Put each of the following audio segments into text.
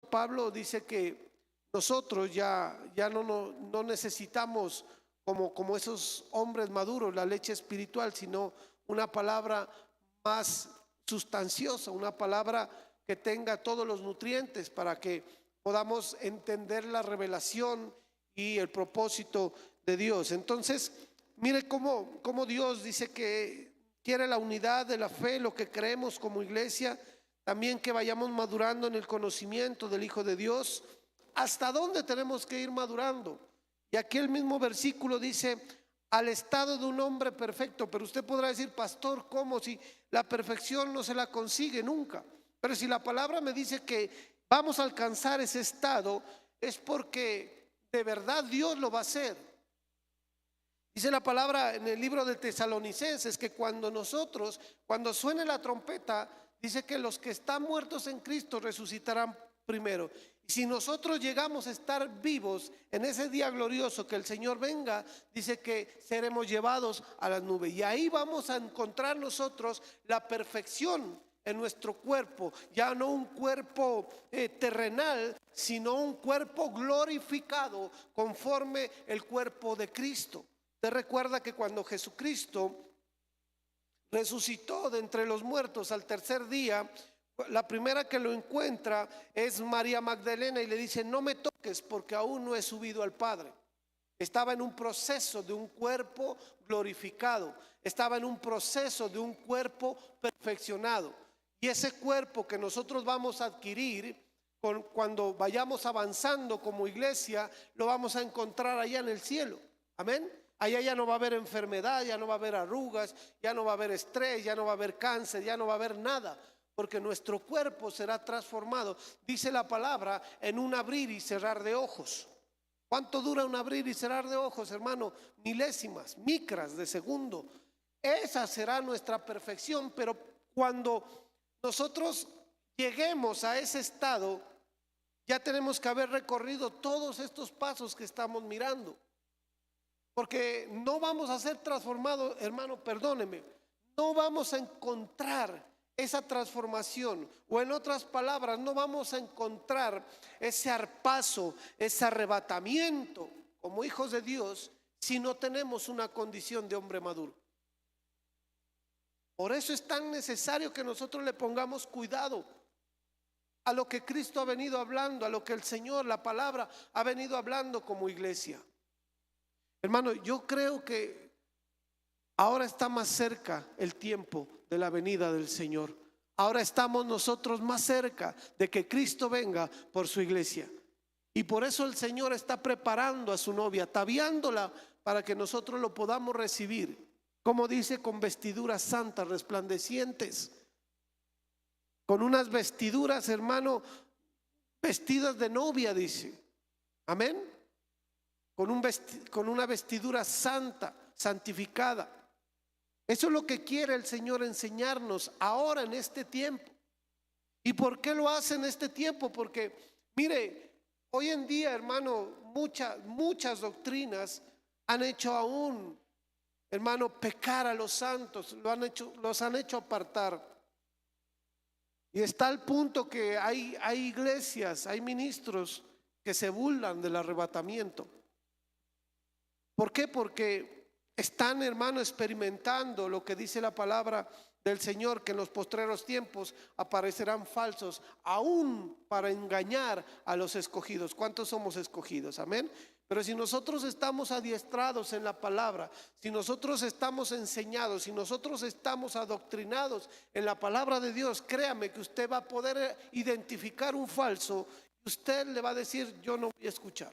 Pablo dice que nosotros ya no necesitamos como esos hombres maduros la leche espiritual, sino una palabra más sustanciosa, una palabra que tenga todos los nutrientes para que podamos entender la revelación y el propósito de Dios. Entonces, mire cómo Dios dice que quiere la unidad de la fe, lo que creemos como iglesia, también que vayamos madurando en el conocimiento del Hijo de Dios. ¿Hasta dónde tenemos que ir madurando? Y aquí el mismo versículo dice: al estado de un hombre perfecto. Pero usted podrá decir: pastor, ¿cómo? Si la perfección no se la consigue nunca. Pero si la palabra me dice que vamos a alcanzar ese estado, es porque de verdad Dios lo va a hacer. Dice la palabra en el libro de Tesalonicenses que cuando suene la trompeta, dice que los que están muertos en Cristo resucitarán primero. Y si nosotros llegamos a estar vivos en ese día glorioso que el Señor venga, dice que seremos llevados a las nubes. Y ahí vamos a encontrar nosotros la perfección en nuestro cuerpo, ya no un cuerpo terrenal, sino un cuerpo glorificado conforme el cuerpo de Cristo. Usted recuerda que cuando Jesucristo resucitó de entre los muertos al tercer día, la primera que lo encuentra es María Magdalena y le dice: no me toques porque aún no he subido al Padre. Estaba en un proceso de un cuerpo glorificado, estaba en un proceso de un cuerpo perfeccionado. Y ese cuerpo que nosotros vamos a adquirir cuando vayamos avanzando como iglesia, lo vamos a encontrar allá en el cielo. Amén. Allá ya no va a haber enfermedad, ya no va a haber arrugas, ya no va a haber estrés, ya no va a haber cáncer, ya no va a haber nada, porque nuestro cuerpo será transformado, dice la palabra, en un abrir y cerrar de ojos. ¿Cuánto dura un abrir y cerrar de ojos, hermano? Milésimas, micras de segundo. Esa será nuestra perfección. Pero cuando nosotros lleguemos a ese estado, ya tenemos que haber recorrido todos estos pasos que estamos mirando. Porque no vamos a ser transformados, hermano, perdóneme, no vamos a encontrar esa transformación, o en otras palabras, no vamos a encontrar ese arpazo, ese arrebatamiento como hijos de Dios si no tenemos una condición de hombre maduro. Por eso es tan necesario que nosotros le pongamos cuidado a lo que Cristo ha venido hablando, a lo que el Señor, la palabra, ha venido hablando como iglesia. Hermano, yo creo que ahora está más cerca el tiempo de la venida del Señor. Ahora estamos nosotros más cerca de que Cristo venga por su iglesia. Y por eso el Señor está preparando a su novia, ataviándola para que nosotros lo podamos recibir. Como dice, con vestiduras santas, resplandecientes. Con unas vestiduras, hermano, vestidas de novia, dice. Amén. Con una vestidura santa, santificada. Eso es lo que quiere el Señor enseñarnos ahora en este tiempo. ¿Y por qué lo hace en este tiempo? Porque, mire, hoy en día, hermano, muchas doctrinas han hecho aún, hermano, pecar a los santos, los han hecho apartar. Y está al punto que hay iglesias, hay ministros que se burlan del arrebatamiento. ¿Por qué? Porque están, hermano, experimentando lo que dice la palabra del Señor, que en los postreros tiempos aparecerán falsos, aún para engañar a los escogidos. ¿Cuántos somos escogidos? Amén. Pero si nosotros estamos adiestrados en la palabra, si nosotros estamos enseñados, si nosotros estamos adoctrinados en la palabra de Dios, créame que usted va a poder identificar un falso y usted le va a decir: yo no voy a escuchar.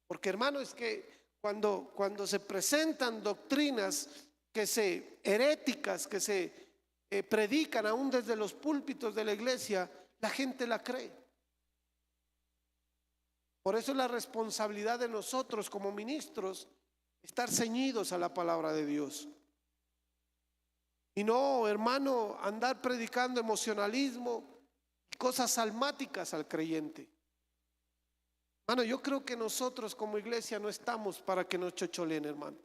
Porque, hermano, es que cuando se presentan doctrinas heréticas, que se predican aún desde los púlpitos de la iglesia, la gente la cree. Por eso es la responsabilidad de nosotros como ministros estar ceñidos a la palabra de Dios. Y no, hermano, andar predicando emocionalismo y cosas almáticas al creyente. Hermano, yo creo que nosotros como iglesia no estamos para que nos chocholeen, hermano.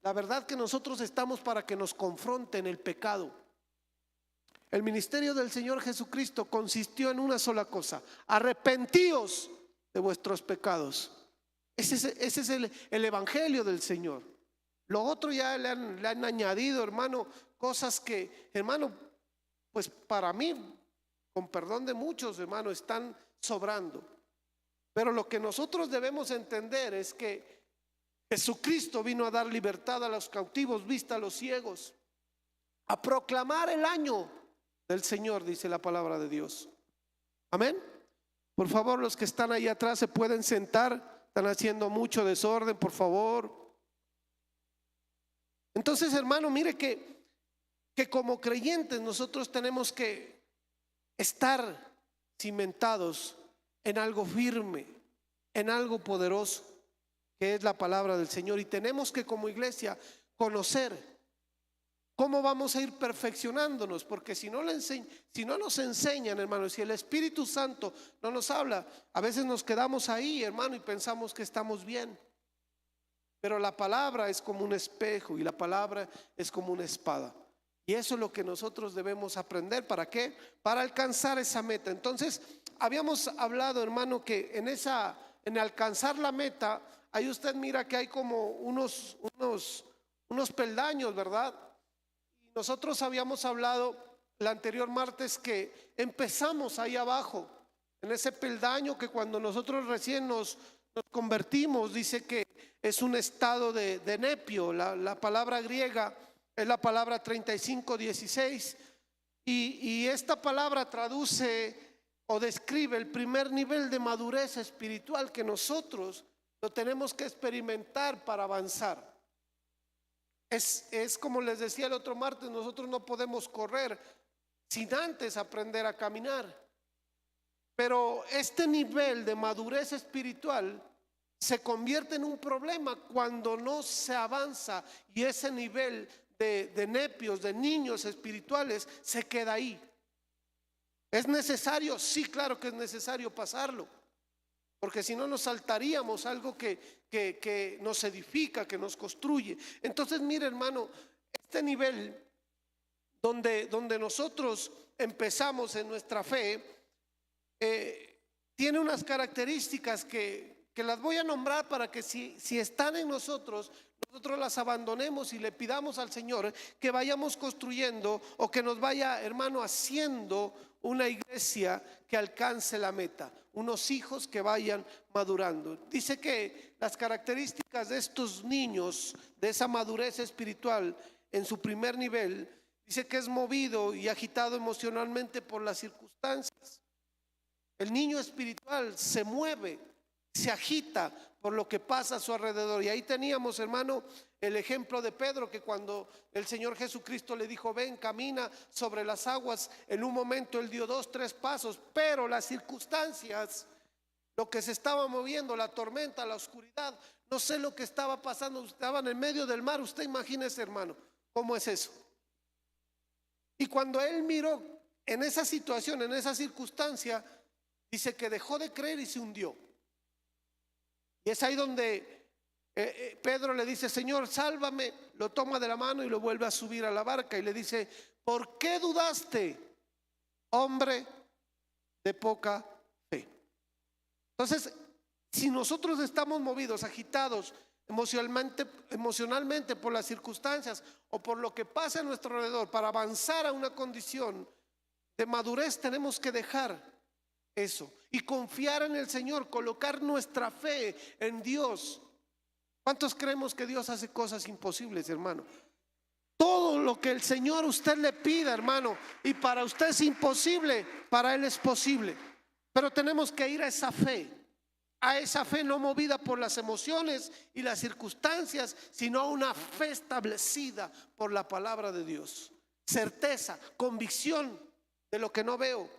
La verdad que nosotros estamos para que nos confronten el pecado. El ministerio del Señor Jesucristo consistió en una sola cosa: arrepentíos de vuestros pecados. Ese es el evangelio del Señor. Lo otro ya le han añadido, hermano, cosas que, hermano, pues para mí, con perdón de muchos, hermano, están sobrando. Pero lo que nosotros debemos entender es que Jesucristo vino a dar libertad a los cautivos, vista a los ciegos, a proclamar el año del Señor, dice la palabra de Dios. Amén. Por favor, los que están ahí atrás se pueden sentar. Están haciendo mucho desorden, por favor. Entonces, hermano, mire que como creyentes nosotros tenemos que estar cimentados en algo firme, en algo poderoso, que es la palabra del Señor. Y tenemos que, como iglesia, conocer cómo vamos a ir perfeccionándonos, porque si no nos enseñan, hermano, si el Espíritu Santo no nos habla, a veces nos quedamos ahí, hermano, y pensamos que estamos bien. Pero la palabra es como un espejo y la palabra es como una espada. Y eso es lo que nosotros debemos aprender. ¿Para qué? Para alcanzar esa meta. Entonces, habíamos hablado, hermano, que en alcanzar la meta, ahí usted mira que hay como unos peldaños, ¿verdad? Nosotros habíamos hablado el anterior martes que empezamos ahí abajo, en ese peldaño, que cuando nosotros recién nos convertimos, dice que es un estado de nepio. La palabra griega es la palabra 35:16, y esta palabra traduce o describe el primer nivel de madurez espiritual que nosotros lo tenemos que experimentar para avanzar. Es como les decía el otro martes, nosotros no podemos correr sin antes aprender a caminar. Pero este nivel de madurez espiritual se convierte en un problema cuando no se avanza, y ese nivel de nepios, de niños espirituales, se queda ahí. ¿Es necesario? Sí, claro que es necesario pasarlo, porque si no nos saltaríamos algo que nos edifica, que nos construye. Entonces, mire, hermano, este nivel donde nosotros empezamos en nuestra fe tiene unas características que las voy a nombrar para que si están en nosotros las abandonemos y le pidamos al Señor que vayamos construyendo, o que nos vaya, hermano, haciendo una iglesia que alcance la meta, unos hijos que vayan madurando. Dice que las características de estos niños, de esa madurez espiritual en su primer nivel, dice que es movido y agitado emocionalmente por las circunstancias. El niño espiritual se mueve, se agita por lo que pasa a su alrededor. Y ahí teníamos, hermano, el ejemplo de Pedro, que cuando el Señor Jesucristo le dijo: ven, camina sobre las aguas, en un momento él dio 2, 3 pasos, pero las circunstancias, lo que se estaba moviendo, la tormenta, la oscuridad, no sé lo que estaba pasando, estaban en medio del mar. Usted imagínese, hermano, cómo es eso. Y cuando él miró en esa situación, en esa circunstancia, dice que dejó de creer y se hundió. Y es ahí donde Pedro le dice: Señor, sálvame. Lo toma de la mano y lo vuelve a subir a la barca y le dice: ¿por qué dudaste, hombre de poca fe? Entonces, si nosotros estamos movidos, agitados emocionalmente por las circunstancias o por lo que pasa a nuestro alrededor, para avanzar a una condición de madurez, tenemos que dejar eso y confiar en el Señor, colocar nuestra fe en Dios. ¿Cuántos creemos que Dios hace cosas imposibles, hermano? Todo lo que el Señor usted le pida, hermano, y para usted es imposible, para Él es posible. Pero tenemos que ir a esa fe no movida por las emociones y las circunstancias, sino a una fe establecida por la palabra de Dios. Certeza, convicción de lo que no veo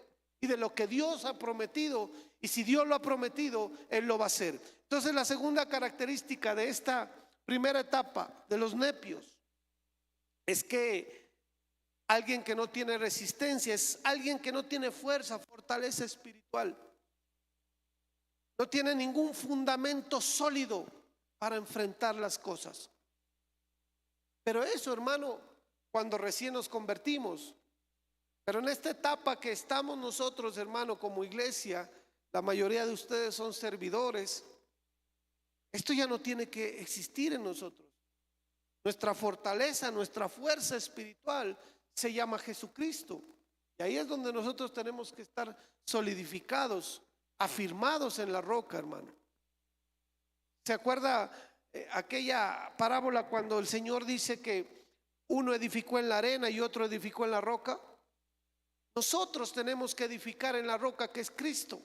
y de lo que Dios ha prometido. Y si Dios lo ha prometido, Él lo va a hacer. Entonces, la segunda característica de esta primera etapa de los nepios es que alguien que no tiene resistencia es alguien que no tiene fuerza, fortaleza espiritual. No tiene ningún fundamento sólido para enfrentar las cosas. Pero eso, hermano, cuando recién nos convertimos. Pero en esta etapa que estamos nosotros, hermano, como iglesia, la mayoría de ustedes son servidores. Esto ya no tiene que existir en nosotros. Nuestra fortaleza, nuestra fuerza espiritual se llama Jesucristo. Y ahí es donde nosotros tenemos que estar solidificados, afirmados en la roca, hermano. ¿Se acuerda aquella parábola cuando el Señor dice que uno edificó en la arena y otro edificó en la roca? Nosotros tenemos que edificar en la roca que es Cristo,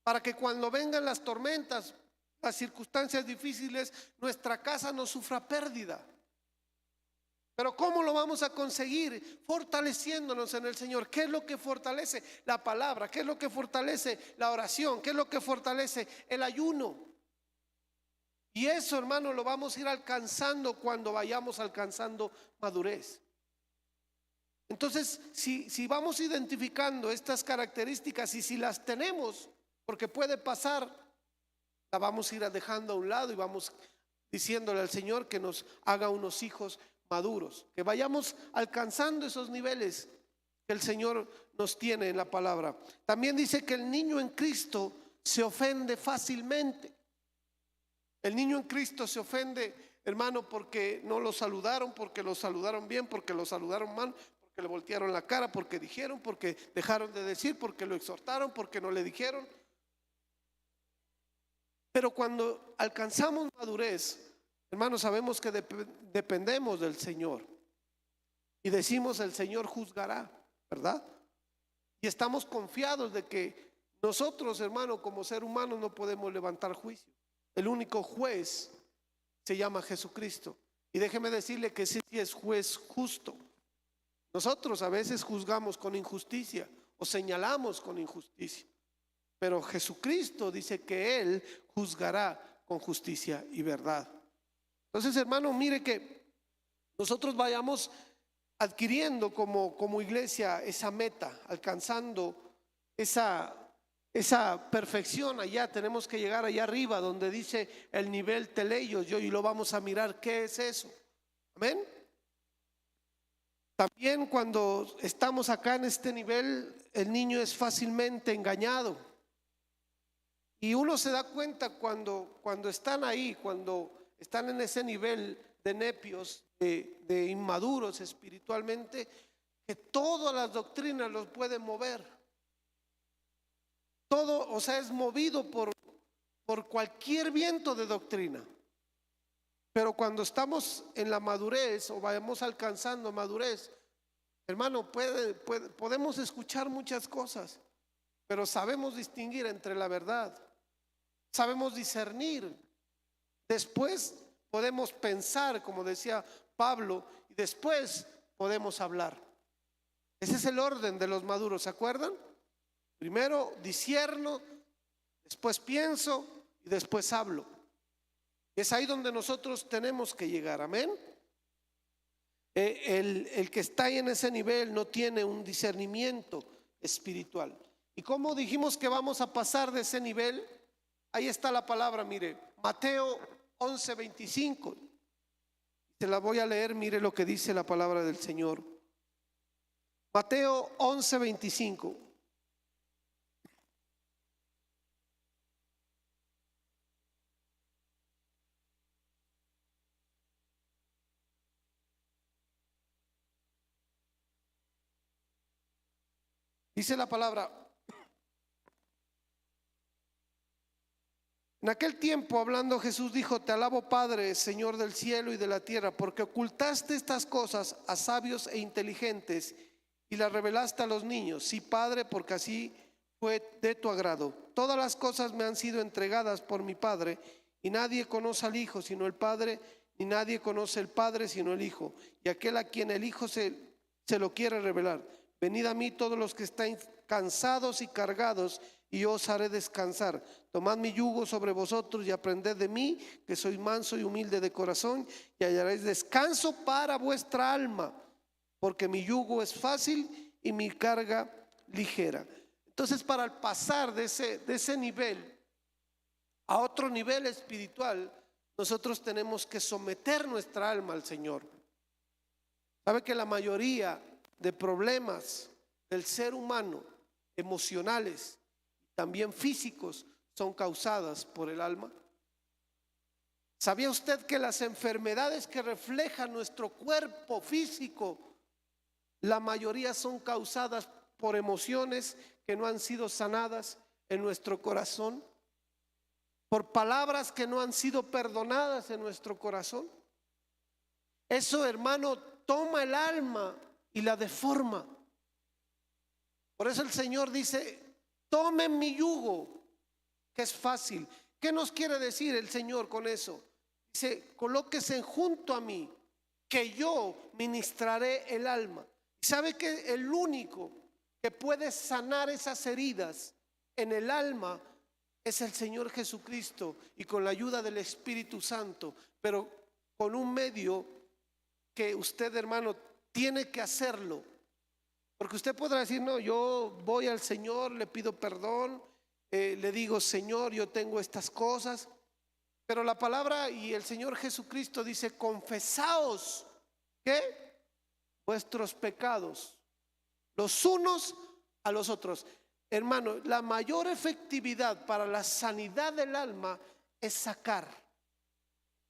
para que cuando vengan las tormentas, las circunstancias difíciles, nuestra casa no sufra pérdida. Pero ¿cómo lo vamos a conseguir? Fortaleciéndonos en el Señor. ¿Qué es lo que fortalece? La palabra. ¿Qué es lo que fortalece? La oración. ¿Qué es lo que fortalece? El ayuno. Y eso, hermano, lo vamos a ir alcanzando cuando vayamos alcanzando madurez. Entonces, si vamos identificando estas características y si las tenemos, porque puede pasar, la vamos a ir dejando a un lado y vamos diciéndole al Señor que nos haga unos hijos maduros, que vayamos alcanzando esos niveles que el Señor nos tiene en la palabra. También dice que el niño en Cristo se ofende fácilmente. El niño en Cristo se ofende, hermano, porque no lo saludaron, porque lo saludaron bien, porque lo saludaron mal, porque le voltearon la cara, porque dijeron, porque dejaron de decir, porque lo exhortaron, porque no le dijeron. Pero cuando alcanzamos madurez, hermanos, sabemos que dependemos del Señor y decimos el Señor juzgará, ¿verdad? Y estamos confiados de que nosotros, hermano, como ser humano no podemos levantar juicio. El único juez se llama Jesucristo. Y déjeme decirle que sí es juez justo. Nosotros a veces juzgamos con injusticia o señalamos con injusticia, pero Jesucristo dice que Él juzgará con justicia y verdad. Entonces, hermano, mire que nosotros vayamos adquiriendo como iglesia esa meta, alcanzando esa perfección. Allá tenemos que llegar allá arriba donde dice el nivel teleios, y lo vamos a mirar qué es eso. Amén. También cuando estamos acá en este nivel, el niño es fácilmente engañado. Y uno se da cuenta cuando están ahí, cuando están en ese nivel de nepios, de inmaduros espiritualmente, que todas las doctrinas los pueden mover. Todo, o sea, es movido por cualquier viento de doctrina. Pero cuando estamos en la madurez o vayamos alcanzando madurez, hermano, podemos escuchar muchas cosas, pero sabemos distinguir entre la verdad, sabemos discernir. Después podemos pensar, como decía Pablo, y después podemos hablar. Ese es el orden de los maduros, ¿se acuerdan? Primero discierno, después pienso y después hablo. Es ahí donde nosotros tenemos que llegar, amén. El que está ahí en ese nivel no tiene un discernimiento espiritual. ¿Y cómo dijimos que vamos a pasar de ese nivel? Ahí está la palabra, mire, Mateo 11:25. Se la voy a leer, mire lo que dice la palabra del Señor. Mateo 11:25. Dice la palabra: en aquel tiempo, hablando Jesús, dijo: te alabo, Padre, Señor del cielo y de la tierra, porque ocultaste estas cosas a sabios e inteligentes y las revelaste a los niños. Sí, Padre, porque así fue de tu agrado. Todas las cosas me han sido entregadas por mi Padre, y nadie conoce al Hijo sino el Padre, ni nadie conoce al Padre sino el Hijo, y aquel a quien el Hijo se lo quiere revelar. Venid a mí todos los que están cansados y cargados, y yo os haré descansar. Tomad mi yugo sobre vosotros y aprended de mí, que soy manso y humilde de corazón, y hallaréis descanso para vuestra alma, porque mi yugo es fácil y mi carga ligera. Entonces, para pasar de ese nivel a otro nivel espiritual, nosotros tenemos que someter nuestra alma al Señor. ¿Sabe que la mayoría de problemas del ser humano, emocionales, también físicos, son causadas por el alma? ¿Sabía usted que las enfermedades que reflejan nuestro cuerpo físico, la mayoría son causadas por emociones que no han sido sanadas en nuestro corazón? Por palabras que no han sido perdonadas en nuestro corazón. Eso, hermano, toma el alma y la deforma. Por eso el Señor dice: tomen mi yugo, que es fácil. ¿Qué nos quiere decir el Señor con eso? Dice: colóquese junto a mí, que yo ministraré el alma. ¿Sabe que el único que puede sanar esas heridas en el alma es el Señor Jesucristo, y con la ayuda del Espíritu Santo? Pero con un medio que usted, hermano, tiene que hacerlo. Porque usted podrá decir: no, yo voy al Señor, le pido perdón, le digo: Señor, yo tengo estas cosas. Pero la palabra y el Señor Jesucristo dice: confesaos, ¿qué? Vuestros pecados los unos a los otros. Hermano, la mayor efectividad para la sanidad del alma es sacar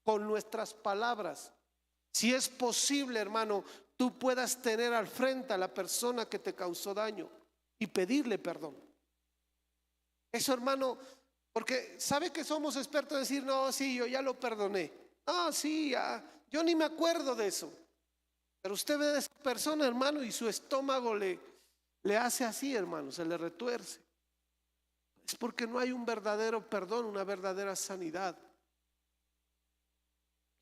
con nuestras palabras. Si es posible, hermano, tú puedas tener al frente a la persona que te causó daño y pedirle perdón. Eso, hermano, porque sabe que somos expertos en decir: no, sí, yo ya lo perdoné. No, sí, ya, yo ni me acuerdo de eso. Pero usted ve a esa persona, hermano, y su estómago le hace así, hermano, se le retuerce. Es porque no hay un verdadero perdón, una verdadera sanidad.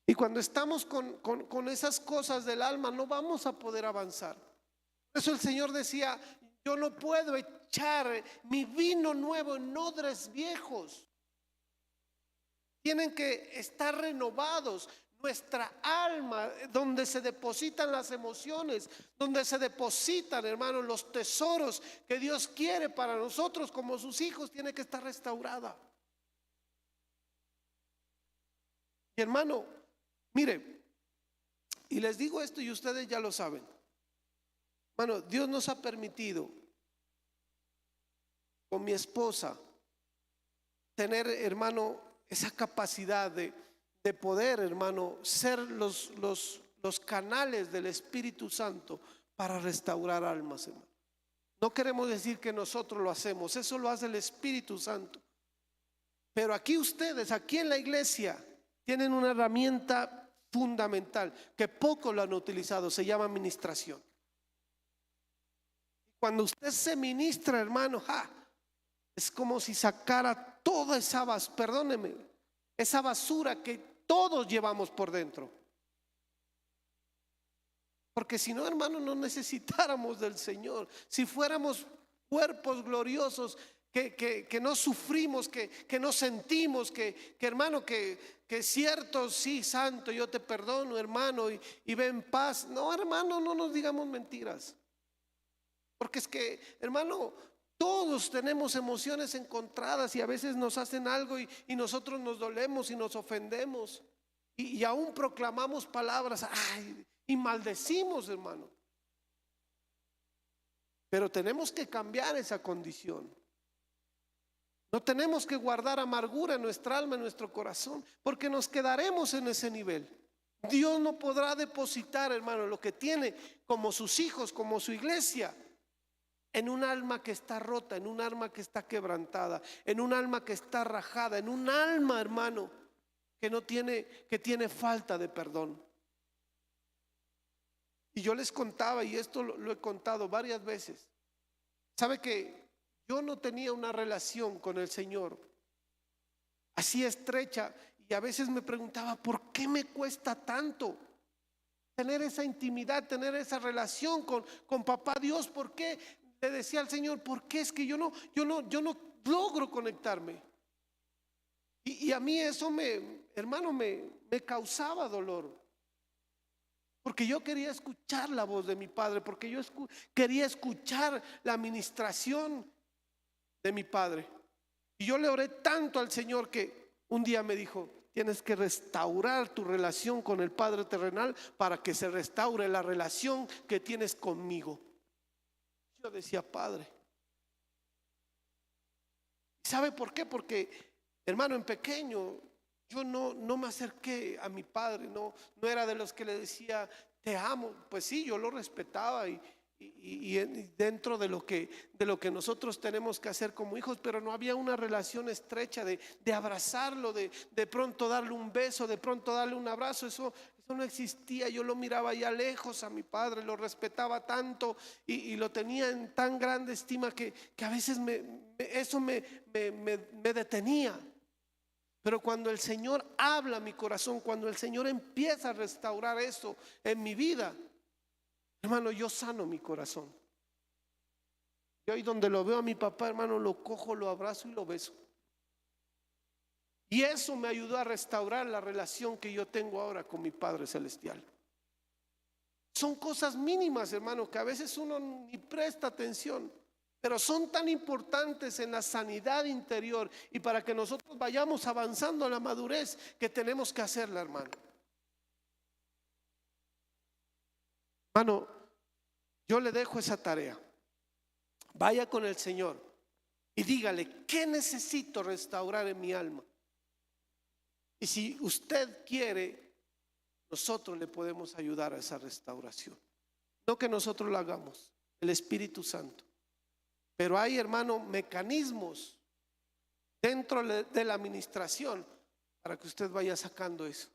Y cuando estamos con esas cosas del alma, no vamos a poder avanzar. Por eso el Señor decía: yo no puedo echar mi vino nuevo en odres viejos. Tienen que estar renovados. Nuestra alma, donde se depositan las emociones, donde se depositan, hermanos, los tesoros que Dios quiere para nosotros como sus hijos, tiene que estar restaurada. Y hermano, mire, y les digo esto y ustedes ya lo saben. Hermano, Dios nos ha permitido con mi esposa tener, hermano, esa capacidad de poder, hermano, ser los canales del Espíritu Santo para restaurar almas, hermano. No queremos decir que nosotros lo hacemos, eso lo hace el Espíritu Santo. Pero aquí ustedes, aquí en la iglesia, tienen una herramienta fundamental que pocos lo han utilizado, se llama administración. Cuando usted se ministra, hermano, es como si sacara toda esa basura, perdóneme, esa basura que todos llevamos por dentro. Porque si no, hermano, no necesitáramos del Señor. Si fuéramos cuerpos gloriosos que no sufrimos, que no sentimos, que hermano, que cierto, sí, santo, yo te perdono, hermano, y ve en paz. No, hermano, no nos digamos mentiras. Porque es que, hermano, todos tenemos emociones encontradas y a veces nos hacen algo y nosotros nos dolemos y nos ofendemos y aún proclamamos palabras y maldecimos, hermano. Pero tenemos que cambiar esa condición. No tenemos que guardar amargura en nuestra alma, en nuestro corazón, porque nos quedaremos en ese nivel. Dios no podrá depositar, hermano, lo que tiene como sus hijos, como su iglesia, en un alma que está rota, en un alma que está quebrantada, en un alma que está rajada, en un alma, hermano, que tiene falta de perdón. Y yo les contaba, y esto lo he contado varias veces. ¿Sabe que yo no tenía una relación con el Señor así estrecha? Y a veces me preguntaba: ¿por qué me cuesta tanto tener esa intimidad, tener esa relación con papá Dios? ¿Por qué? Le decía al Señor: ¿por qué es que yo no logro conectarme? Y a mí eso hermano, me causaba dolor. Porque yo quería escuchar la voz de mi Padre, porque yo quería escuchar la administración de mi Padre. Y yo le oré tanto al Señor que un día me dijo: tienes que restaurar tu relación con el Padre terrenal para que se restaure la relación que tienes conmigo. Yo decía, Padre. ¿Sabe por qué? Porque, hermano, en pequeño yo no me acerqué a mi padre, no era de los que le decía, te amo. Pues sí, yo lo respetaba y dentro de lo que nosotros tenemos que hacer como hijos, pero no había una relación estrecha de abrazarlo, de pronto darle un beso, de pronto darle un abrazo. Eso no existía. Yo lo miraba ya lejos a mi padre, lo respetaba tanto y lo tenía en tan grande estima que a veces eso me detenía. Pero cuando el Señor habla a mi corazón, cuando el Señor empieza a restaurar eso en mi vida, hermano, yo sano mi corazón. Y hoy donde lo veo a mi papá, hermano, lo cojo, lo abrazo y lo beso. Y eso me ayudó a restaurar la relación que yo tengo ahora con mi Padre Celestial. Son cosas mínimas, hermano, que a veces uno ni presta atención, pero son tan importantes en la sanidad interior y para que nosotros vayamos avanzando a la madurez que tenemos que hacerla, hermano. Hermano, yo le dejo esa tarea. Vaya con el Señor y dígale, ¿qué necesito restaurar en mi alma? Y si usted quiere, nosotros le podemos ayudar a esa restauración. No que nosotros lo hagamos, el Espíritu Santo. Pero hay, hermano, mecanismos dentro de la administración para que usted vaya sacando eso.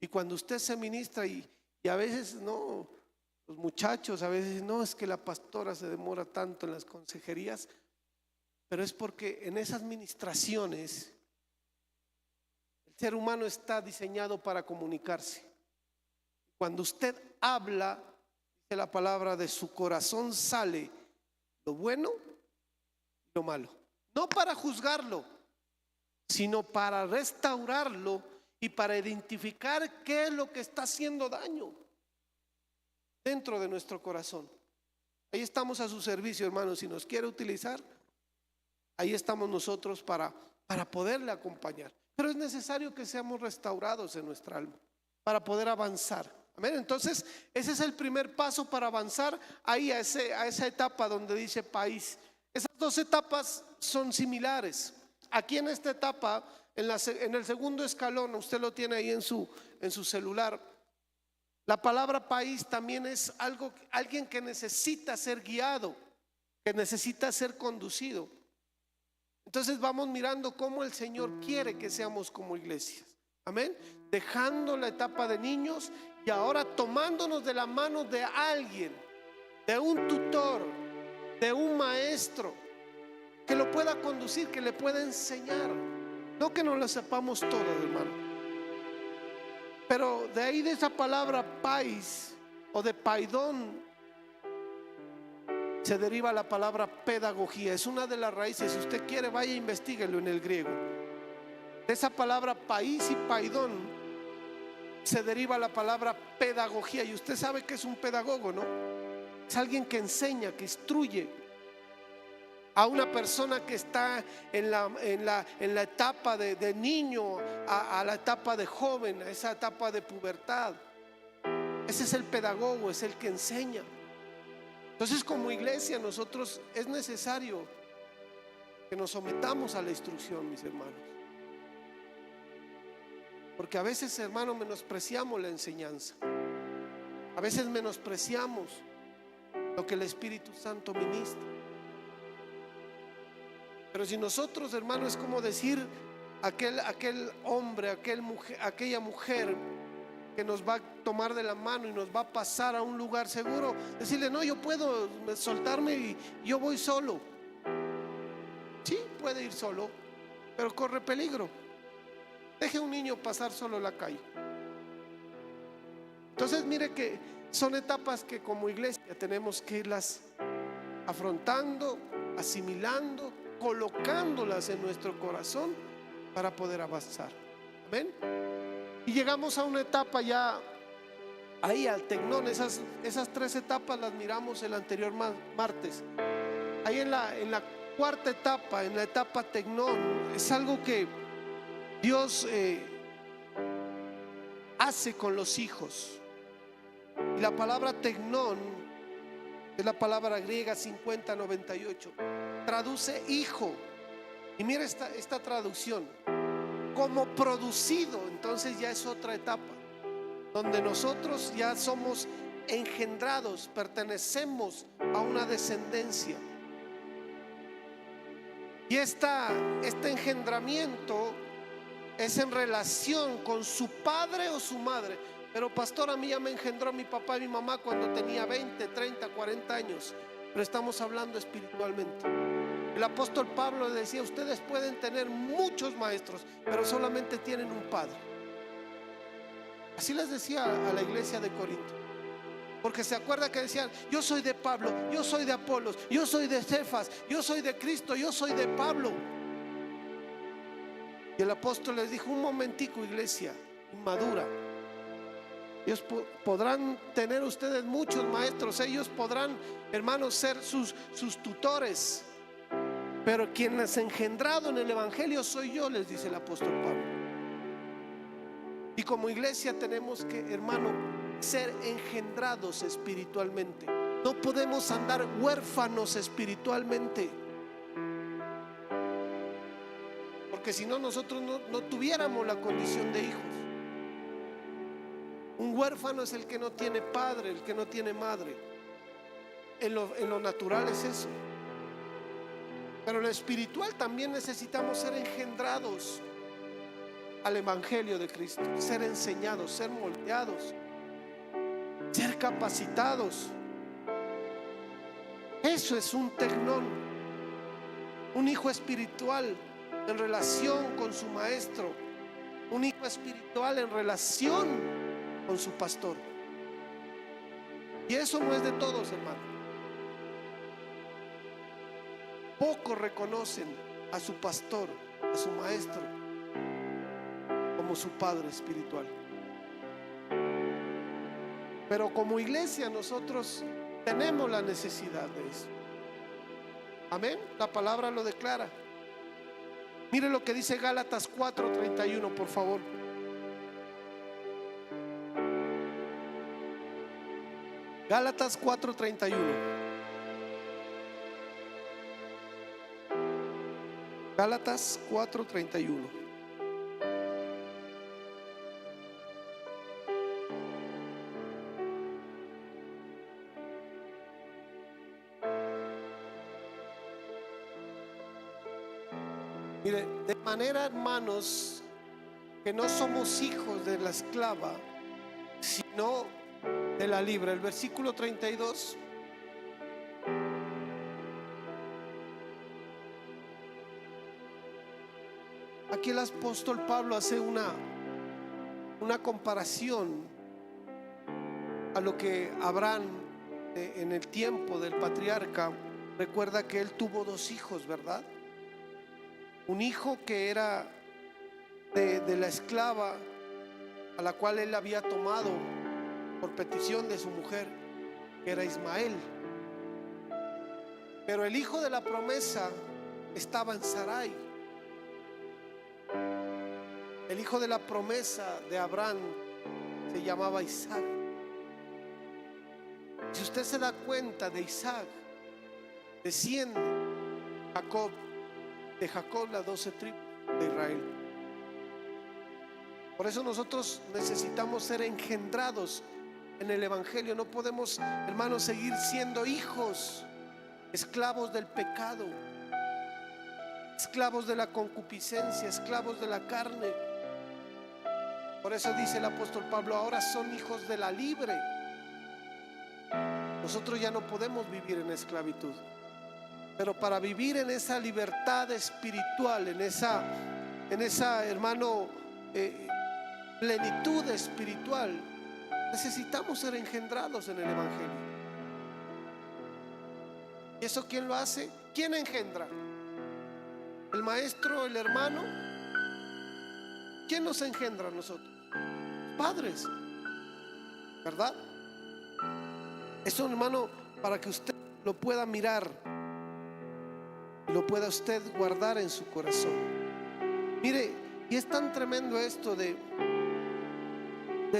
Y cuando usted se ministra y a veces no, los muchachos a veces no, es que la pastora se demora tanto en las consejerías, pero es porque en esas ministraciones el ser humano está diseñado para comunicarse. Cuando usted habla, dice la palabra, de su corazón sale lo bueno y lo malo. No para juzgarlo, sino para restaurarlo y para identificar qué es lo que está haciendo daño dentro de nuestro corazón. Ahí estamos a su servicio, hermanos. Si nos quiere utilizar, ahí estamos nosotros para poderle acompañar. Pero es necesario que seamos restaurados en nuestra alma para poder avanzar. Amén. Entonces ese es el primer paso para avanzar ahí a esa etapa donde dice país. Esas dos etapas son similares. Aquí en esta etapa, en el segundo escalón, usted lo tiene ahí en su celular. La palabra país también es alguien que necesita ser guiado, que necesita ser conducido. Entonces vamos mirando cómo el Señor quiere que seamos como iglesias. Amén. Dejando la etapa de niños y ahora tomándonos de la mano de alguien, de un tutor, de un maestro que lo pueda conducir, que le pueda enseñar. No que no lo sepamos todo, hermano. Pero de ahí, de esa palabra país o de paidón, se deriva la palabra pedagogía. Es una de las raíces. Si usted quiere, vaya e investíguelo en el griego. De esa palabra país y paidón se deriva la palabra pedagogía. Y usted sabe que es un pedagogo, ¿no? Es alguien que enseña, que instruye a una persona que está en la etapa de niño, a la etapa de joven, a esa etapa de pubertad. Ese es el pedagogo, es el que enseña. Entonces, como iglesia, nosotros es necesario que nos sometamos a la instrucción, mis hermanos. Porque a veces, hermano, menospreciamos la enseñanza. A veces menospreciamos lo que el Espíritu Santo ministra. Pero si nosotros, hermano, es como decir aquel hombre, aquella mujer que nos va a tomar de la mano y nos va a pasar a un lugar seguro, decirle, no, yo puedo soltarme y yo voy solo. Sí, puede ir solo, pero corre peligro. Deje a un niño pasar solo la calle. Entonces mire que son etapas que como iglesia tenemos que irlas afrontando, asimilando, colocándolas en nuestro corazón para poder avanzar. Amén. Y llegamos a una etapa ya ahí al tecnón. Esas tres etapas las miramos el anterior martes. Ahí en la cuarta etapa, en la etapa tecnón, es algo que Dios hace con los hijos. Y la palabra tecnón Es la palabra griega 5098. Traduce hijo. Y mira esta traducción. Como producido. Entonces ya es otra etapa, donde nosotros ya somos engendrados, pertenecemos a una descendencia. Y este engendramiento es en relación con su padre o su madre. Pero pastor, a mí ya me engendró mi papá y mi mamá cuando tenía 20, 30, 40 años. Pero estamos hablando espiritualmente. El apóstol Pablo le decía: ustedes pueden tener muchos maestros, pero solamente tienen un padre. Así les decía a la iglesia de Corinto. Porque se acuerda que decían: yo soy de Pablo, yo soy de Apolos, yo soy de Cefas, yo soy de Cristo, yo soy de Pablo. Y el apóstol les dijo: un momentico, iglesia inmadura. Ellos podrán tener ustedes muchos maestros, ellos podrán, hermanos, ser sus tutores, pero quien les ha engendrado en el evangelio soy yo, les dice el apóstol Pablo. Y como iglesia tenemos que, hermano, ser engendrados espiritualmente. No podemos andar huérfanos espiritualmente, porque si no, nosotros no tuviéramos la condición de hijos. Un huérfano es el que no tiene padre, el que no tiene madre. En lo natural es eso. Pero en lo espiritual también necesitamos ser engendrados al evangelio de Cristo, ser enseñados, ser moldeados, ser capacitados. Eso es un tecnón, un hijo espiritual en relación con su maestro, un hijo espiritual en relación con su pastor. Y eso no es de todos, hermano. Pocos reconocen a su pastor, a su maestro, como su padre espiritual. Pero como iglesia nosotros tenemos la necesidad de eso. Amén. La palabra lo declara. Mire lo que dice Gálatas 4:31, por favor. Gálatas 4:31. Gálatas 4:31. Mire, de manera, hermanos, que no somos hijos de la esclava, sino de la libre. El versículo 32. Aquí el apóstol Pablo hace una comparación a lo que Abraham, en el tiempo del patriarca, recuerda que él tuvo dos hijos, ¿verdad? Un hijo que era de la esclava a la cual él había tomado por petición de su mujer, que era Ismael. Pero el hijo de la promesa estaba en Sarai. El hijo de la promesa de Abraham se llamaba Isaac. Si usted se da cuenta, de Isaac desciende Jacob, de Jacob las 12 tribus de Israel. Por eso nosotros necesitamos ser engendrados en el evangelio. No podemos, hermanos, seguir siendo hijos, esclavos del pecado, esclavos de la concupiscencia, esclavos de la carne. Por eso dice el apóstol Pablo: ahora son hijos de la libre. Nosotros ya no podemos vivir en esclavitud, pero para vivir en esa libertad espiritual, en esa, hermano, plenitud espiritual, necesitamos ser engendrados en el evangelio. ¿Y eso quién lo hace? ¿Quién engendra? ¿El maestro, el hermano? ¿Quién nos engendra a nosotros? Padres, ¿verdad? Eso, hermano, para que usted lo pueda mirar, lo pueda usted guardar en su corazón. Mire, y es tan tremendo esto de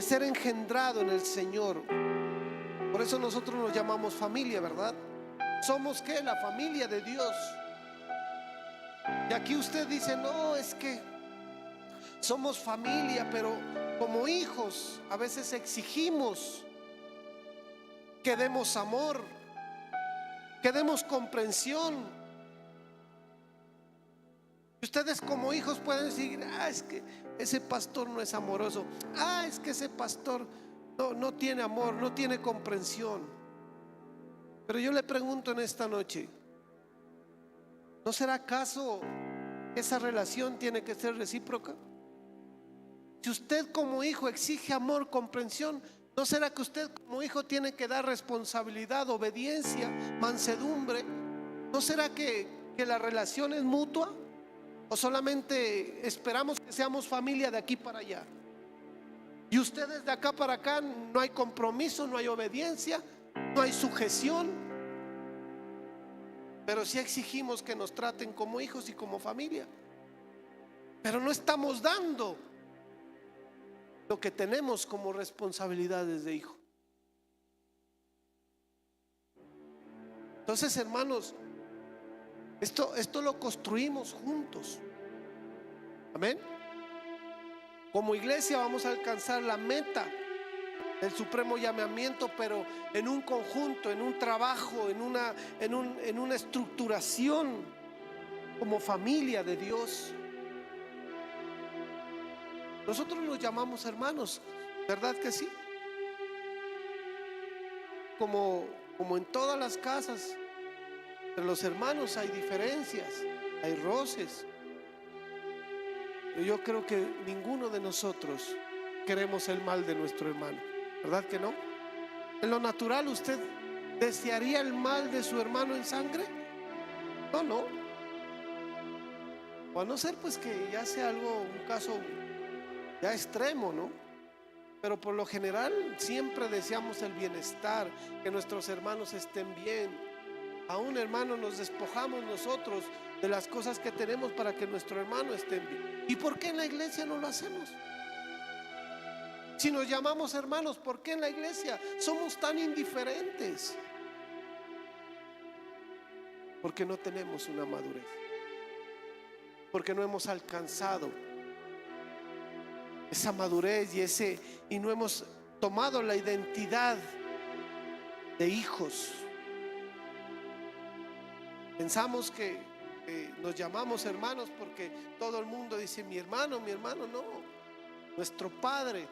ser engendrado en el Señor, Por eso nosotros nos llamamos familia, ¿verdad? ¿Somos qué? La familia de Dios. Y aquí usted dice, no, es que somos familia, pero como hijos a veces exigimos que demos amor, que demos comprensión. Ustedes como hijos pueden decir, es que ese pastor no es amoroso, es que ese pastor no tiene amor, no tiene comprensión. Pero yo le pregunto en esta noche, ¿no será acaso esa relación tiene que ser recíproca? Si usted como hijo exige amor, comprensión, ¿no será que usted como hijo tiene que dar responsabilidad, obediencia, mansedumbre? ¿No será que la relación es mutua? ¿O solamente esperamos que seamos familia de aquí para allá? Y ustedes de acá para acá no hay compromiso, no hay obediencia, no hay sujeción. Pero sí exigimos que nos traten como hijos y como familia. Pero no estamos dando lo que tenemos como responsabilidades de hijo. Entonces, hermanos, esto lo construimos juntos. Amén. Como iglesia vamos a alcanzar la meta del supremo llamamiento, pero en un conjunto, en un trabajo, en una estructuración como familia de Dios. Nosotros nos llamamos hermanos, ¿verdad que sí? Como en todas las casas, entre los hermanos hay diferencias, hay roces. Pero yo creo que ninguno de nosotros queremos el mal de nuestro hermano, ¿verdad que no? En lo natural, ¿usted desearía el mal de su hermano en sangre? No. O a no ser pues que ya sea un caso ya extremo, ¿no? Pero por lo general siempre deseamos el bienestar, que nuestros hermanos estén bien. Aún, hermano, nos despojamos nosotros de las cosas que tenemos para que nuestro hermano esté bien. ¿Y por qué en la iglesia no lo hacemos? Si nos llamamos hermanos, ¿por qué en la iglesia somos tan indiferentes? Porque no tenemos una madurez, porque no hemos alcanzado esa madurez y no hemos tomado la identidad de hijos. Pensamos que nos llamamos hermanos porque todo el mundo dice mi hermano, no. Nuestro Padre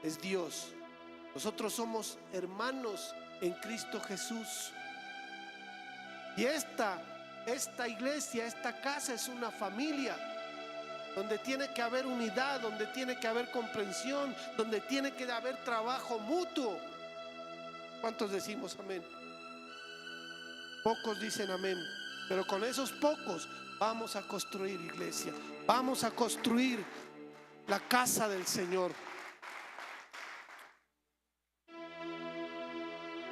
es Dios. Nosotros somos hermanos en Cristo Jesús. Y esta iglesia, esta casa es una familia donde tiene que haber unidad, donde tiene que haber comprensión, donde tiene que haber trabajo mutuo. ¿Cuántos decimos amén? Pocos dicen amén, pero con esos pocos vamos a construir iglesia, vamos a construir la casa del Señor.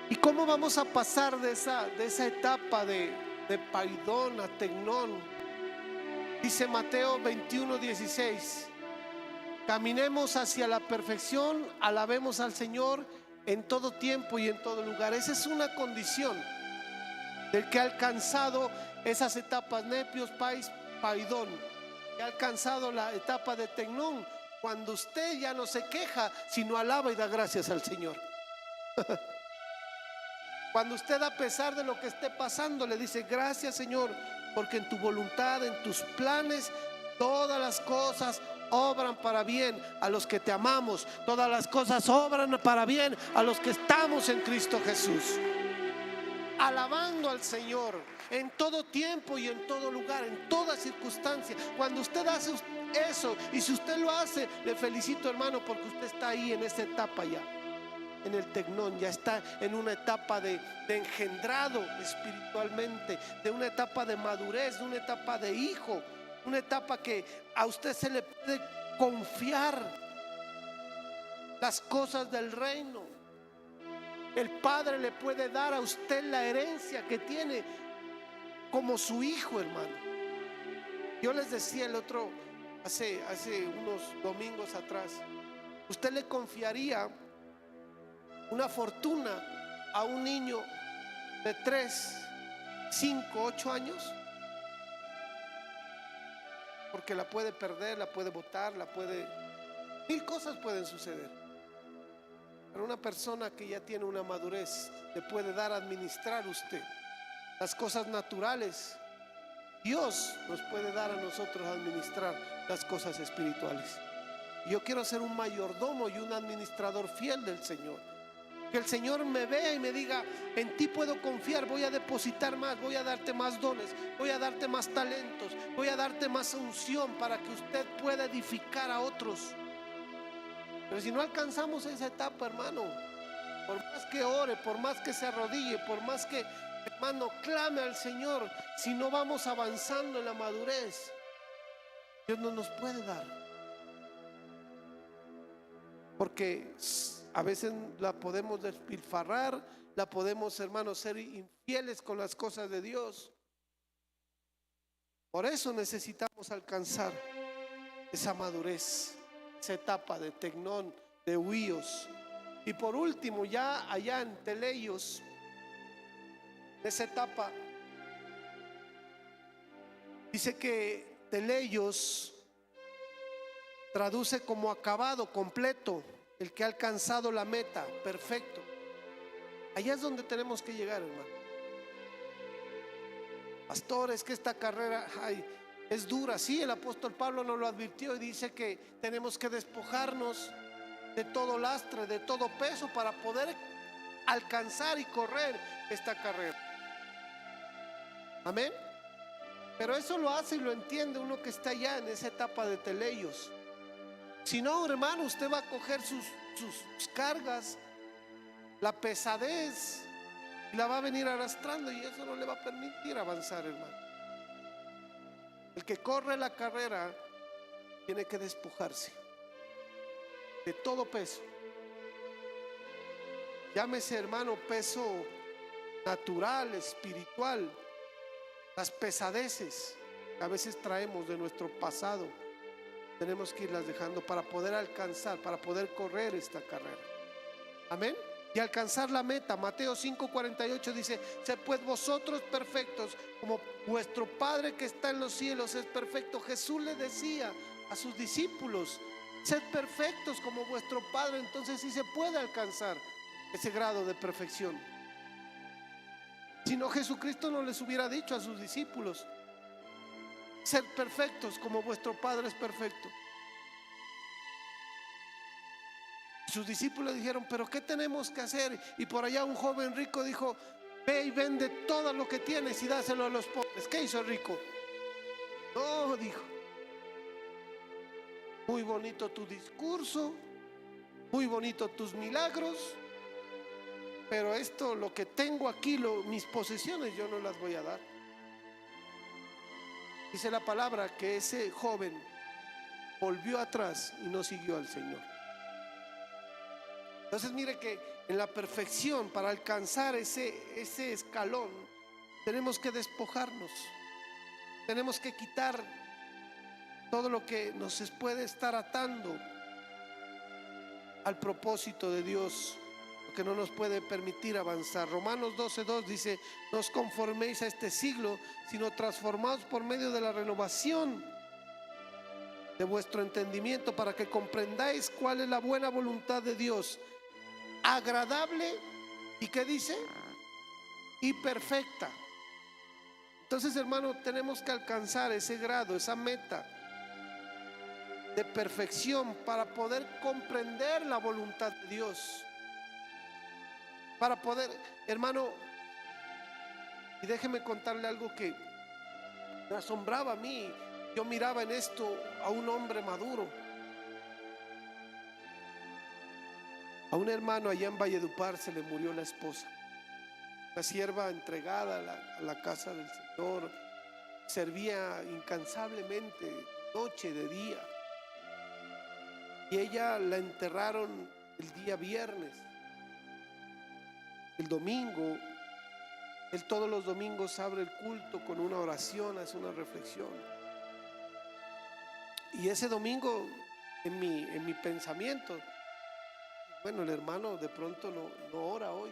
¿Y cómo vamos a pasar de esa etapa de paidón a tecnón? Dice Mateo 21:16, caminemos hacia la perfección, alabemos al Señor en todo tiempo y en todo lugar. Esa es una condición del que ha alcanzado esas etapas nepios, pais, paidón, que ha alcanzado la etapa de tecnón, cuando usted ya no se queja, sino alaba y da gracias al Señor. Cuando usted, a pesar de lo que esté pasando, le dice gracias, Señor, porque en tu voluntad, en tus planes, todas las cosas obran para bien a los que te amamos. Todas las cosas obran para bien a los que estamos en Cristo Jesús. Alabando al Señor en todo tiempo y en todo lugar, en toda circunstancia. Cuando usted hace eso, y si usted lo hace, le felicito, hermano, porque usted está ahí en esa etapa ya, en el tecnón, ya está en una etapa de engendrado espiritualmente, de una etapa de madurez, de una etapa de hijo, una etapa que a usted se le puede confiar las cosas del reino. El Padre le puede dar a usted la herencia que tiene como su hijo, hermano. Yo les decía hace unos domingos atrás, usted le confiaría una fortuna a un niño de 3, 5, 8 años, porque la puede perder, la puede botar, mil cosas pueden suceder. Pero una persona que ya tiene una madurez le puede dar a administrar usted las cosas naturales. Dios nos puede dar a nosotros a administrar las cosas espirituales. Yo quiero ser un mayordomo y un administrador fiel del Señor. Que el Señor me vea y me diga: en ti puedo confiar, voy a depositar más, voy a darte más dones, voy a darte más talentos, voy a darte más unción para que usted pueda edificar a otros. Pero si no alcanzamos esa etapa, hermano, por más que ore, por más que se arrodille, por más que, hermano, clame al Señor, si no vamos avanzando en la madurez, Dios no nos puede dar. Porque a veces la podemos despilfarrar, la podemos, hermanos, ser infieles con las cosas de Dios. Por eso necesitamos alcanzar esa madurez, esa etapa de tecnón, de huíos. Y por último, ya allá en Teleios, esa etapa, dice que Teleios traduce como acabado, completo, el que ha alcanzado la meta, perfecto. Allá es donde tenemos que llegar, hermano. Pastor, es que esta carrera es dura. Sí, el apóstol Pablo nos lo advirtió y dice que tenemos que despojarnos de todo lastre, de todo peso, para poder alcanzar y correr esta carrera. Amén. Pero eso lo hace y lo entiende uno que está ya en esa etapa de Teleios. Si no, hermano, usted va a coger sus cargas, la pesadez, y la va a venir arrastrando, y eso no le va a permitir avanzar, hermano. El que corre la carrera tiene que despojarse de todo peso. Llámese, hermano, peso natural, espiritual, las pesadeces que a veces traemos de nuestro pasado. Tenemos que irlas dejando para poder alcanzar, para poder correr esta carrera. Amén. Y alcanzar la meta. Mateo 5:48 dice: sed pues vosotros perfectos, como vuestro Padre que está en los cielos es perfecto. Jesús le decía a sus discípulos: sed perfectos como vuestro Padre. Entonces sí se puede alcanzar ese grado de perfección. Si no, Jesucristo no les hubiera dicho a sus discípulos: sed perfectos como vuestro Padre es perfecto. Sus discípulos dijeron: pero ¿qué tenemos que hacer? Y por allá un joven rico dijo: ve y vende todo lo que tienes y dáselo a los pobres. ¿Qué hizo el rico? No, dijo: muy bonito tu discurso, muy bonito tus milagros, pero esto, lo que tengo aquí, mis posesiones, yo no las voy a dar. Dice la palabra que ese joven volvió atrás y no siguió al Señor. Entonces mire que en la perfección, para alcanzar ese escalón, tenemos que despojarnos, tenemos que quitar todo lo que nos puede estar atando al propósito de Dios, lo que no nos puede permitir avanzar. Romanos 12:2 dice: no os conforméis a este siglo, sino transformaos por medio de la renovación de vuestro entendimiento, para que comprendáis cuál es la buena voluntad de Dios, agradable y, ¿qué dice? Y perfecta. Entonces, hermano, tenemos que alcanzar ese grado, esa meta de perfección para poder comprender la voluntad de Dios, para poder, hermano, y déjeme contarle algo que me asombraba a mí. Yo miraba en esto a un hombre maduro, a un hermano allá en Valledupar. Se le murió la esposa, la sierva entregada a la casa del Señor, servía incansablemente, noche de día, y ella la enterraron el día viernes. El domingo, él todos los domingos abre el culto con una oración, hace una reflexión. Y ese domingo, en mi pensamiento, bueno, el hermano de pronto no ora hoy.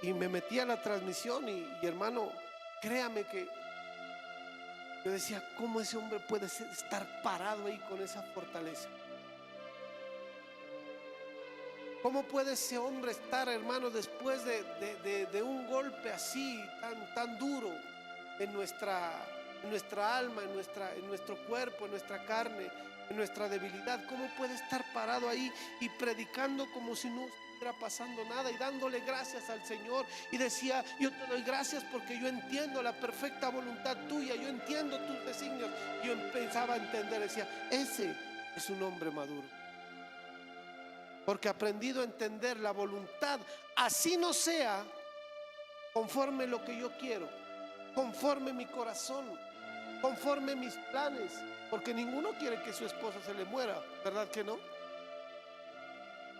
y me metí a la transmisión y hermano, créame que yo decía, ¿cómo ese hombre puede estar parado ahí con esa fortaleza? ¿Cómo puede ese hombre estar, hermano, después de un golpe así, tan duro en nuestra alma, en nuestro cuerpo, en nuestra carne, en nuestra debilidad? ¿Cómo puede estar parado ahí y predicando como si no estuviera pasando nada y dándole gracias al Señor? Y decía, yo te doy gracias porque yo entiendo la perfecta voluntad tuya, yo entiendo tus designios. Yo empezaba a entender, decía, ese es un hombre maduro, porque ha aprendido a entender la voluntad, así no sea conforme lo que yo quiero, conforme mi corazón, conforme mis planes, porque ninguno quiere que su esposa se le muera, ¿verdad que no?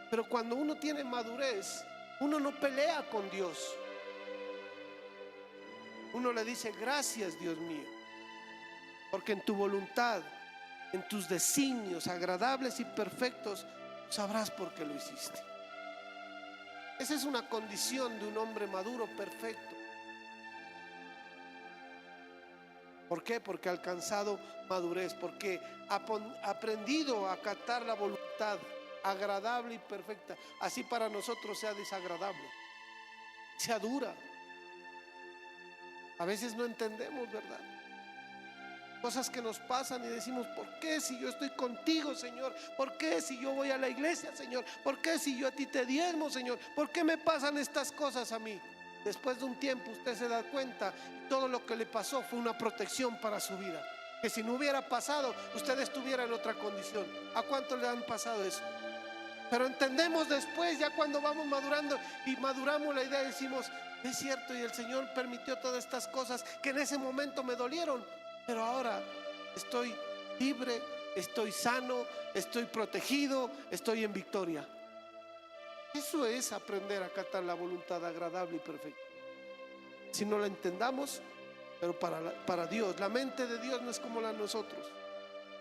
Pero cuando uno tiene madurez, uno no pelea con Dios. Uno le dice, gracias Dios mío, porque en tu voluntad, en tus designios agradables y perfectos, sabrás por qué lo hiciste. Esa es una condición de un hombre maduro, perfecto. ¿Por qué? Porque ha alcanzado madurez, porque ha aprendido a acatar la voluntad agradable y perfecta, así para nosotros sea desagradable, sea dura. A veces no entendemos, ¿verdad? Cosas que nos pasan y decimos, ¿por qué si yo estoy contigo, Señor? ¿Por qué si yo voy a la iglesia, Señor? ¿Por qué si yo a ti te diezmo, Señor? ¿Por qué me pasan estas cosas a mí? Después de un tiempo usted se da cuenta, todo lo que le pasó fue una protección para su vida, que si no hubiera pasado, usted estuviera en otra condición. ¿A cuánto le han pasado eso? Pero entendemos después, ya cuando vamos madurando y maduramos la idea, decimos, es cierto, y el Señor permitió todas estas cosas que en ese momento me dolieron, pero ahora estoy libre, estoy sano, estoy protegido, estoy en victoria. Eso es aprender a acatar la voluntad agradable y perfecta. Si no la entendamos, pero para Dios, la mente de Dios no es como la de nosotros.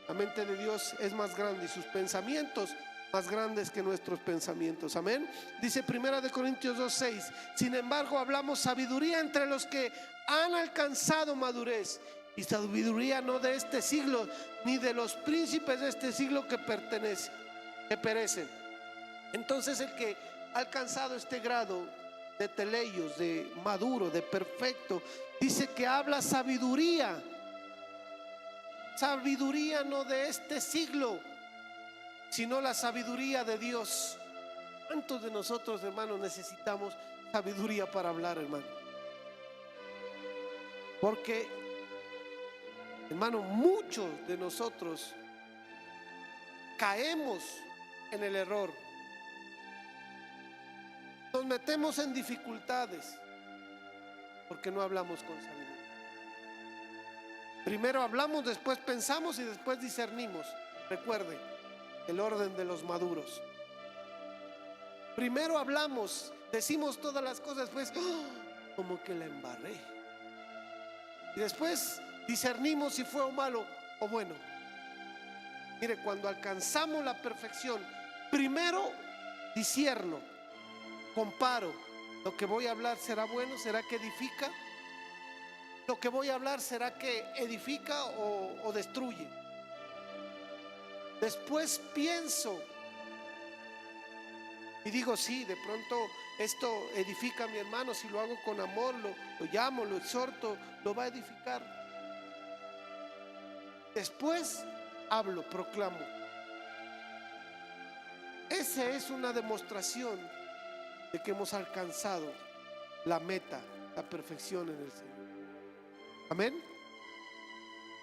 La mente de Dios es más grande y sus pensamientos más grandes que nuestros pensamientos. Amén. Dice 1 Corintios 2:6, sin embargo hablamos sabiduría entre los que han alcanzado madurez, y sabiduría no de este siglo, ni de los príncipes de este siglo que perecen. Entonces el que ha alcanzado este grado de teleios, de maduro, de perfecto, dice que habla sabiduría no de este siglo, sino la sabiduría de Dios. ¿Cuántos de nosotros, hermanos, necesitamos sabiduría para hablar, hermano? Porque, hermano, muchos de nosotros caemos en el error, nos metemos en dificultades porque no hablamos con sabiduría. Primero hablamos, después pensamos y después discernimos. Recuerde el orden de los maduros. Primero hablamos, decimos todas las cosas, pues como que la embarré, y después discernimos si fue o malo o bueno. Mire, cuando alcanzamos la perfección, primero discierno, comparo. Lo que voy a hablar será bueno, será que edifica. Lo que voy a hablar será que edifica o destruye. Después pienso y digo, sí, de pronto esto edifica a mi hermano, si lo hago con amor, lo llamo, lo exhorto, lo va a edificar. Después hablo, proclamo. Esa es una demostración de que hemos alcanzado la meta, la perfección en el Señor. Amén.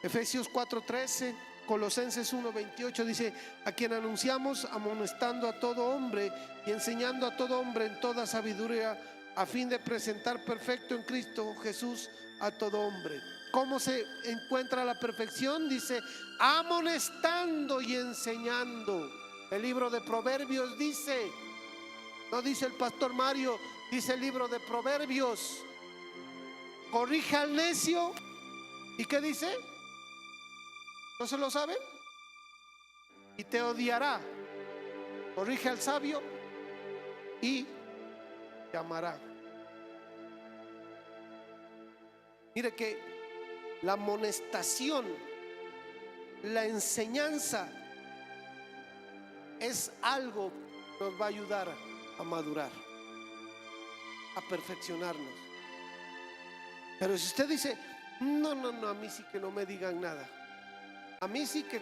Efesios 4:13, Colosenses 1:28 dice, a quien anunciamos amonestando a todo hombre y enseñando a todo hombre en toda sabiduría, a fin de presentar perfecto en Cristo Jesús a todo hombre. ¿Cómo se encuentra la perfección? Dice, amonestando y enseñando. El libro de Proverbios dice, no dice el pastor Mario, dice el libro de Proverbios, corrige al necio. ¿Y qué dice? ¿No se lo saben? Y te odiará. Corrige al sabio y te amará. Mire que la amonestación, la enseñanza es algo que nos va a ayudar a madurar, a perfeccionarnos. Pero si usted dice, no, a mí sí que no me digan nada, a mí sí que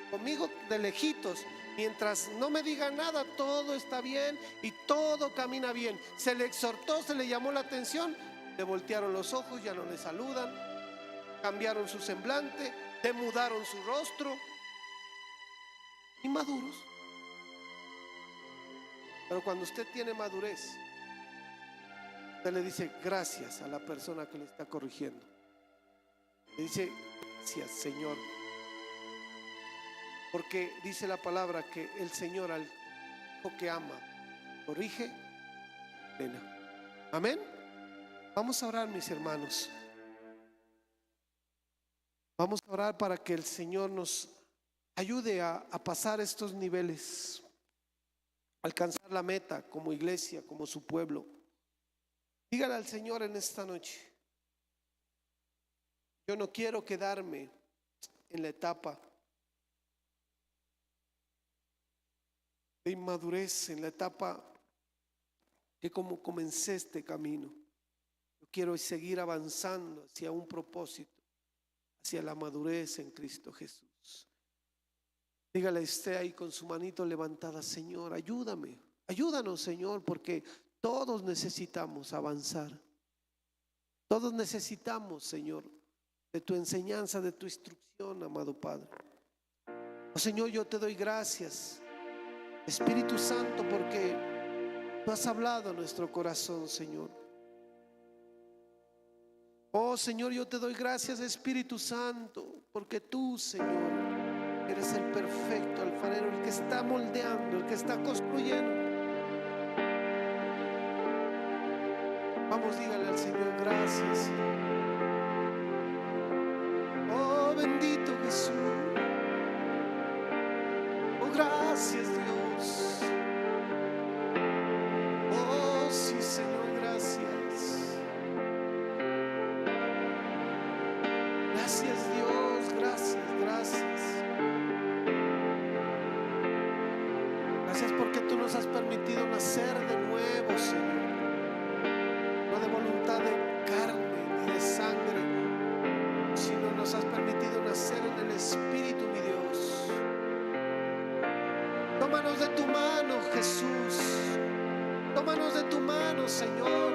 conmigo de lejitos, mientras no me digan nada, todo está bien y todo camina bien. Se le exhortó, se le llamó la atención, le voltearon los ojos, ya no le saludan, cambiaron su semblante, demudaron su rostro. Inmaduros. Pero cuando usted tiene madurez, usted le dice gracias a la persona que le está corrigiendo. Le dice gracias, Señor, porque dice la palabra que el Señor al hijo que ama corrige, pena. Amén. Vamos a orar, mis hermanos. Vamos a orar para que el Señor nos ayude a pasar estos niveles, alcanzar la meta como iglesia, como su pueblo. Dígale al Señor en esta noche: yo no quiero quedarme en la etapa de inmadurez, en la etapa que como comencé este camino. Yo quiero seguir avanzando hacia un propósito, hacia la madurez en Cristo Jesús. Dígale usted ahí con su manito levantada: Señor, ayúdame, ayúdanos, Señor, porque todos necesitamos avanzar. Todos necesitamos, Señor, de tu enseñanza, de tu instrucción, amado Padre. Oh, Señor, yo te doy gracias, Espíritu Santo, porque tú has hablado a nuestro corazón, Señor. Oh, Señor, yo te doy gracias, Espíritu Santo, porque tú, Señor, eres el perfecto alfarero, el que está moldeando, el que está construyendo. Vamos, dígale al Señor gracias. Oh, bendito Jesús. Oh, gracias, Dios. Oh, sí, Señor, gracias. Gracias, Dios, gracias, gracias. Gracias porque tú nos has permitido nacer de nuevo, Señor. No de voluntad de carne ni de sangre, sino nos has permitido nacer en el Espíritu, mi Dios. Tómanos de tu mano, Jesús. Tómanos de tu mano, Señor,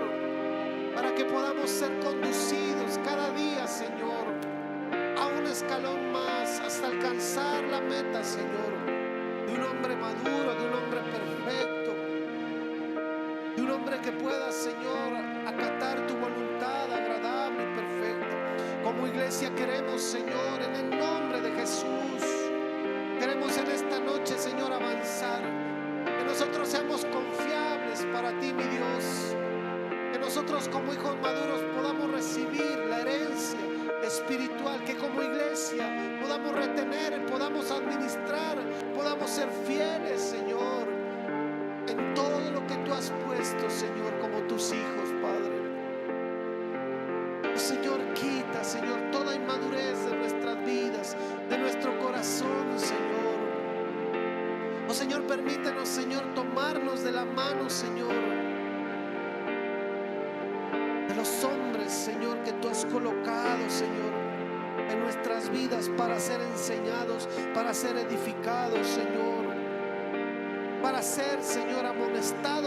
para que podamos ser conducidos cada día, Señor, a un escalón más hasta alcanzar la meta, Señor, de un hombre maduro, de un hombre perfecto, de un hombre que pueda, Señor, acatar tu voluntad agradable y perfecta. Como iglesia queremos, Señor, en el nombre de Jesús, queremos en esta noche, Señor, avanzar, que nosotros seamos confiables para ti, mi Dios, que nosotros como hijos maduros podamos recibir la herencia espiritual, que como iglesia podamos retener, podamos administrar, podamos ser fieles, Señor, en todo lo que tú has puesto, Señor, como tus hijos, Padre. Oh, Señor, quita, Señor, toda inmadurez de nuestras vidas, de nuestro corazón, Señor. Oh, Señor, permítenos, Señor, tomarnos de la mano, Señor, de los hombres, Señor, que tú has colocado, Señor, en nuestras vidas para ser enseñados, para ser edificados, Señor, para ser, Señor, amonestados,